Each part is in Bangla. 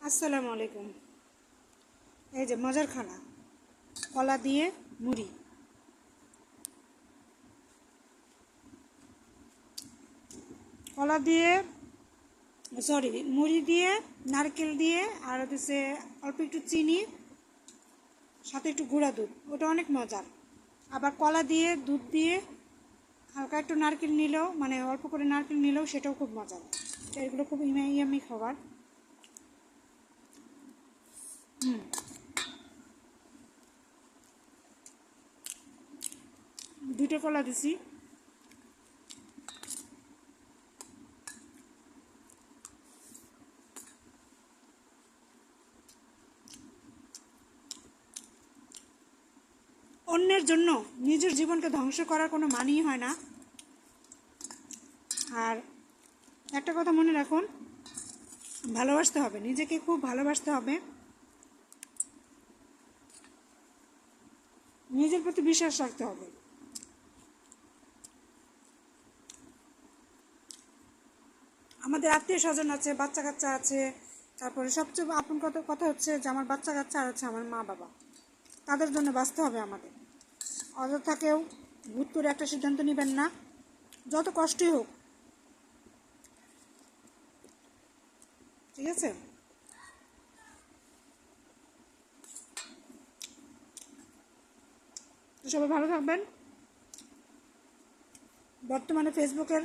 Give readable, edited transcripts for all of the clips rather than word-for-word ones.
আসসালামু আলাইকুম। এই যে মজার খানা, কলা দিয়ে মুড়ি। কলা দিয়ে, সরি, মুড়ি দিয়ে, নারকেল দিয়ে, আর হচ্ছে অল্প একটু চিনি, সাথে একটু গুঁড়া দুধ, ওটা অনেক মজার। আবার কলা দিয়ে, দুধ দিয়ে, হালকা একটু নারকেল নিলেও, মানে অল্প করে নারকেল নিলেও সেটাও খুব মজার। এগুলো খুব ইয়ামি খাবার। দুটো কলা দিছি। অন্যের জন্য নিজের জীবনকে ধ্বংস করার কোনো মানেই হয় না। আর একটা কথা মনে রাখুন, ভালোবাসতে হবে, নিজেকে খুব ভালোবাসতে হবে, নিজের প্রতি বিশ্বাস রাখতে হবে। আমাদের আত্মীয় স্বজন আছে, বাচ্চা কাচ্চা আছে, তারপরে সবচেয়ে আপন কথা হচ্ছে যে আমার বাচ্চা কাচ্চা আর আছে আমার মা বাবা, তাদের জন্য বাঁচতে হবে আমাদের। অযথা কেউ ভুত করে একটা সিদ্ধান্ত নেবেন না, যত কষ্টই হোক। ঠিক আছে? তো সবাই ভালো থাকবেন। বর্তমানে ফেসবুকের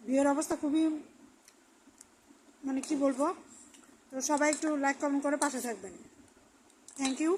ভিউর অবস্থা খুবই, মানে কি বলবো, তো সবাই একটু লাইক কমেন্ট করে পাশে থাকবেন। Thank you.